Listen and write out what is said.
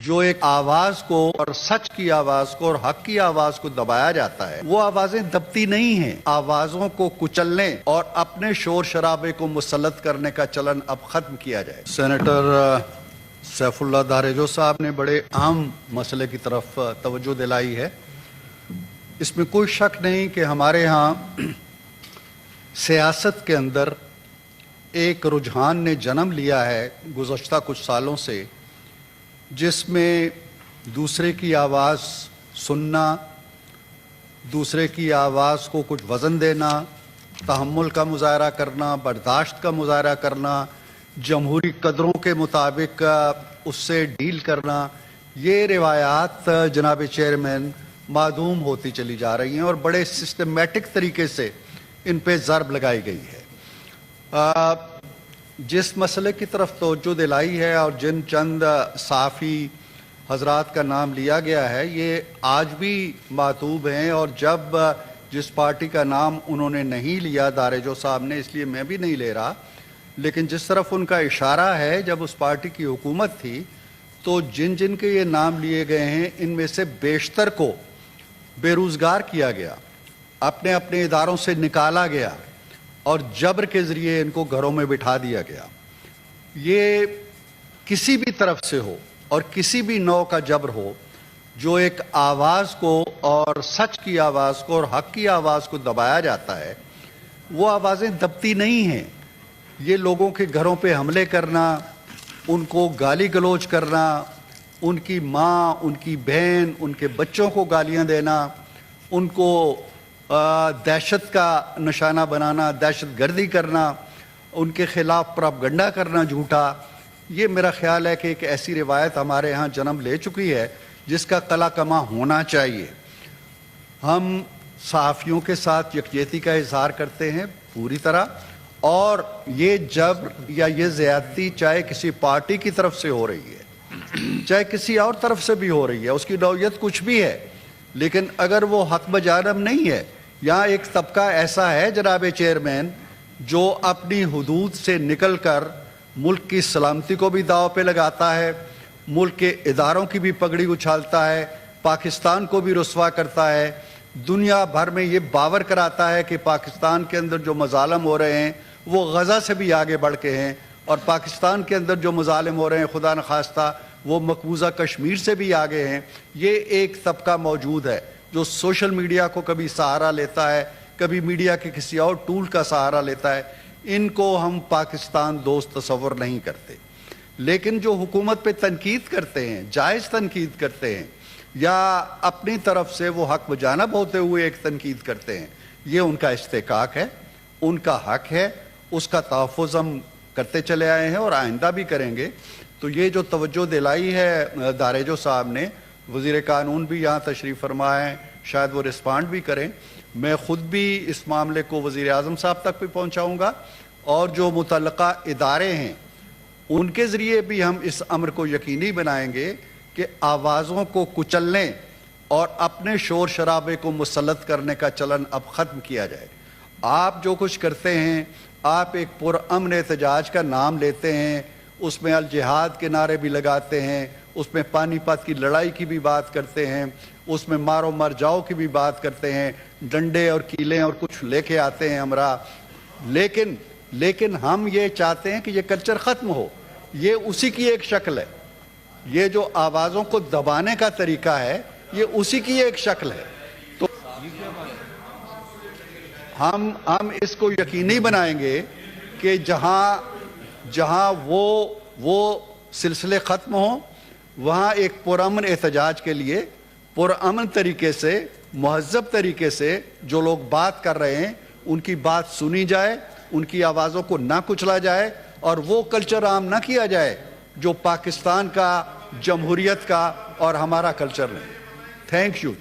जो एक आवाज को और सच की आवाज को और हक की आवाज को दबाया जाता है, वो आवाजें दबती नहीं हैं। आवाजों को कुचलने और अपने शोर शराबे को मुसल्लत करने का चलन अब खत्म किया जाए। सेनेटर सैफुल्लाह दारेजो साहब ने बड़े अहम मसले की तरफ तवज्जो दिलाई है। इसमें कोई शक नहीं कि हमारे यहाँ सियासत के अंदर एक रुझान ने जन्म लिया है गुज़श्ता कुछ सालों से, जिसमें दूसरे की आवाज़ सुनना, दूसरे की आवाज़ को कुछ वज़न देना, तहम्मुल का मुज़ाहरा करना, बर्दाश्त का मुज़ाहरा करना, जमहूरी कदरों के मुताबिक उससे डील करना, ये रिवायात जनाब चेयरमैन मादूम होती चली जा रही हैं और बड़े सिस्टमेटिक तरीके से इन पे ज़रब लगाई गई है। जिस मसले की तरफ तवज्जो दिलाई है और जिन चंद साफ़ी हजरात का नाम लिया गया है, ये आज भी मातूब हैं और जब जिस पार्टी का नाम उन्होंने नहीं लिया दारेजो साहब ने, इसलिए मैं भी नहीं ले रहा, लेकिन जिस तरफ उनका इशारा है, जब उस पार्टी की हुकूमत थी तो जिन जिन के ये नाम लिए गए हैं, इनमें से बेशतर को बेरोज़गार किया गया, अपने अपने इदारों से निकाला गया और जबर के ज़रिए इनको घरों में बिठा दिया गया। ये किसी भी तरफ से हो और किसी भी नौ का जबर हो, जो एक आवाज़ को और सच की आवाज़ को और हक की आवाज़ को दबाया जाता है, वो आवाज़ें दबती नहीं हैं। ये लोगों के घरों पे हमले करना, उनको गाली गलौज करना, उनकी माँ, उनकी बहन, उनके बच्चों को गालियाँ देना, उनको दहशत का निशाना बनाना, दहशत गर्दी करना, उनके ख़िलाफ़ प्रोपगंडा करना झूठा, ये मेरा ख़्याल है कि एक ऐसी रिवायत हमारे यहाँ जन्म ले चुकी है जिसका कला कमा होना चाहिए। हम सहाफ़ियों के साथ यकजहती का इज़हार करते हैं पूरी तरह, और ये जबर या ये ज़्यादती चाहे किसी पार्टी की तरफ से हो रही है, चाहे किसी और तरफ से भी हो रही है, उसकी नौयत कुछ भी है, लेकिन अगर वो हक बजानब नहीं है, यहाँ एक तबका ऐसा है जनाब चेयरमैन जो अपनी हुदूद से निकल कर मुल्क की सलामती को भी दाव पे लगाता है, मुल्क के इदारों की भी पगड़ी उछालता है, पाकिस्तान को भी रुस्वा करता है, दुनिया भर में ये बावर कराता है कि पाकिस्तान के अंदर जो मजालम हो रहे हैं वो गज़ा से भी आगे बढ़ के हैं, और पाकिस्तान के अंदर जो मजालिम हो रहे हैं खुदा न खास्ता वो मकबूजा कश्मीर से भी आगे हैं। ये एक तबका मौजूद है जो सोशल मीडिया को कभी सहारा लेता है, कभी मीडिया के किसी और टूल का सहारा लेता है। इनको हम पाकिस्तान दोस्त तस्वर नहीं करते, लेकिन जो हुकूमत पे तनकीद करते हैं, जायज़ तनकीद करते हैं, या अपनी तरफ से वो हक बजानब होते हुए एक तनकीद करते हैं, ये उनका इस्तेकाक है, उनका हक है, उसका तहफ़्फ़ुज़ हम करते चले आए हैं और आइंदा भी करेंगे। तो ये जो तवज्जो दिलाई है दारेजो साहब ने, वज़ीर कानून भी यहाँ तशरीफ़ फरमा है, शायद वो रिस्पॉन्ड भी करें। मैं ख़ुद भी इस मामले को वज़ीर आज़म साहब तक भी पहुँचाऊँगा और जो मुतल्लक़ा इदारे हैं उनके ज़रिए भी हम इस अमर को यकीनी बनाएंगे कि आवाज़ों को कुचलने और अपने शोर शराबे को मुसल्लत करने का चलन अब ख़त्म किया जाए। आप जो कुछ करते हैं, आप एक पुरअमन एहतजाज का नाम लेते हैं, उसमें अल जिहाद के नारे भी लगाते हैं, उसमें पानीपत की लड़ाई की भी बात करते हैं, उसमें मारो मर जाओ की भी बात करते हैं, डंडे और कीलें और कुछ लेके आते हैं हमरा, लेकिन हम ये चाहते हैं कि ये कल्चर ख़त्म हो। ये उसी की एक शक्ल है, ये जो आवाज़ों को दबाने का तरीका है ये उसी की एक शक्ल है। तो हम इसको यकीनी बनाएंगे कि जहाँ वो सिलसिले ख़त्म हों, वहाँ एक पुरअमन एहतजाज के लिए पुरअमन तरीके से, महज़्ज़ब तरीके से जो लोग बात कर रहे हैं उनकी बात सुनी जाए, उनकी आवाज़ों को ना कुचला जाए और वो कल्चर आम ना किया जाए जो पाकिस्तान का, जमहूरियत का और हमारा कल्चर नहीं। Thank you.